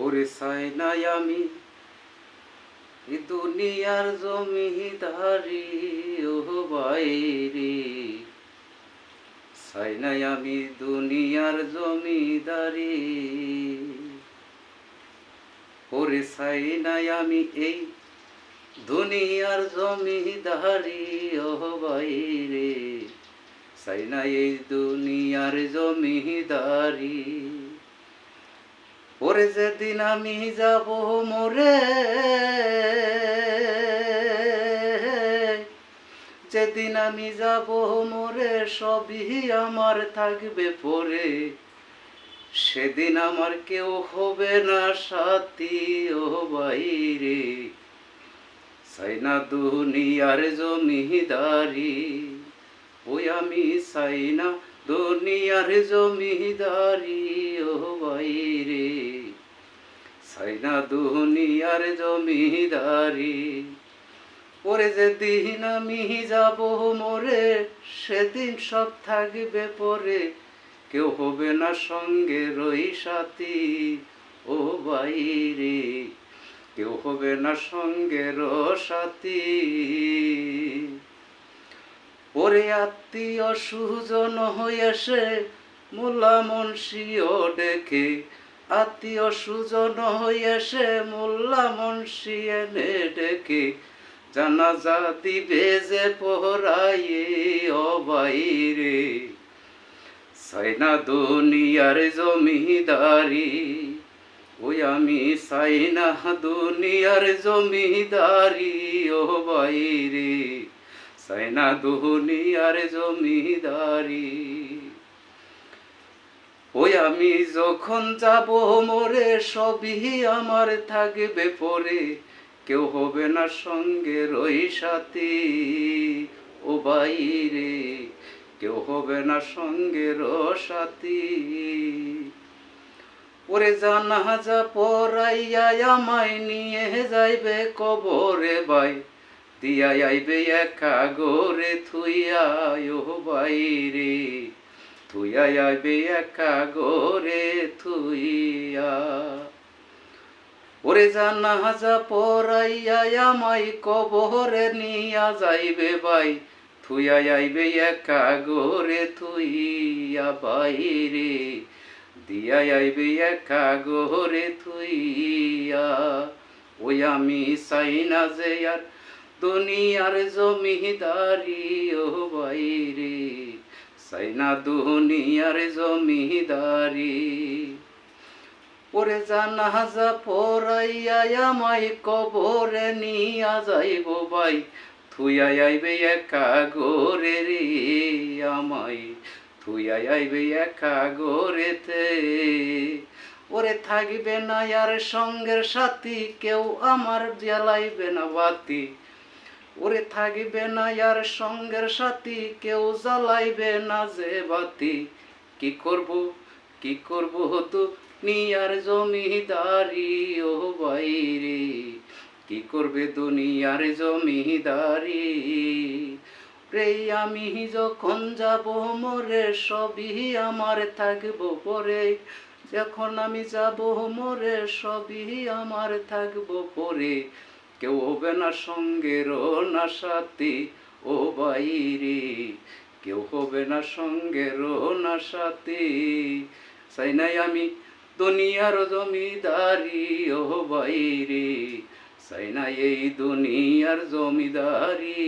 ওরে চাই নাই আমি এ দুনিয়ার জমিদারি ও বাইরে, চাই নাই আমি দুনিয়ার জমিদারি। ওরে চাই নাই আমি এই দুনিয়ার জমিদারি ও বাইরে, চাই নাই এই দুনিয়ার জমিদারি। ওরে যেদিন আমি যাব মরে, যেদিন আমি যাব মরে সবই আমার থাকবে পরে, সেদিন আমার কেউ হবে না সাথী ও বাইরে, চাই না দুনিয়ার জমিদারি। ওই আমি চাই না দুনিয়ার জমিদারি ও বাইরে, চাই না দুনিয়ার জমিদারি। ওরে যেদিন আমি যাব মরে, সেদিন সব থাকবে পরে, কেউ হবে না সঙ্গে রই সাথী ও বাইরে, কেউ হবে না সঙ্গে সাথী। ওরে আত্মীয় সুজন হয়েছে মোল্লা মুন্সিও ডেকে, আত্মীয় সুজন হয়েছে মোল্লা মুন্সি এনে ডেকে, জানাজা দিবে যে পহরায়ে ও বাইরে, চাই না দুনিয়ার জমিদারি। ওই আমি চাই না দুনিয়ার জমিদারি ও বাইরে, চাই না দুনিয়ার জমিদারি। ওই আমি যখন যাব মরে সবই আমার থাকবে পরে, কেউ হবে না সঙ্গে রই সাথী ও বাইরে, কেউ হবে না সঙ্গে সাথী। ওরে জানাজা পড়াইয়া আমায় নিয়ে যাইবে কবরে বাই, দিয়া আইবে একা গোরে থুইয়া ও বাইরে, থুইয়া আইবে একা গোরে থুইয়া। ওরে জানাজা পড়াইয়া আমায় কবরে নিয়া যাইবে বাই, থুইয়া আইবে একা গোরে থুইয়া বাইরে, দিয়া আইবে একা গোরে থুইয়া। ওই আমি চাই না যে আর দুনিয়ার জমিদারি ও বাইরে, চাই না দুনিয়ার জমিদারি। ওরে জানাজা পড়াইয়া আমায় কবরে নিয়া যাইব বাই, থুইয়া আইবে একা গোরে রে আমায়, থুইয়া আইবে একা গোরেতে। ওরে থাকবে না আর সঙ্গের সাথী, কেউ আমার জ্বালাইবে না বাতি। ওরে থাকবে না আর সঙ্গের সাথী, কেউ জ্বালাইবে না যে বাতি। কি করব কি করব দুনিয়ার জমিদারি ও বাইরে, কি করবে দুনিয়ার জমিদারি। রে আমি যখন যাব মরে সবই আমার থাকব পরে, যখন আমি যাব মরে সবই আমার থাকব পরে, কেউ হবে না সঙ্গের না সাথী ও বাইরে, কেউ হবে না সঙ্গের না সাথী। চাই নাই আমি দুনিয়ার জমিদারি ও বাইরে, চাই না এই দুনিয়ার জমিদারি।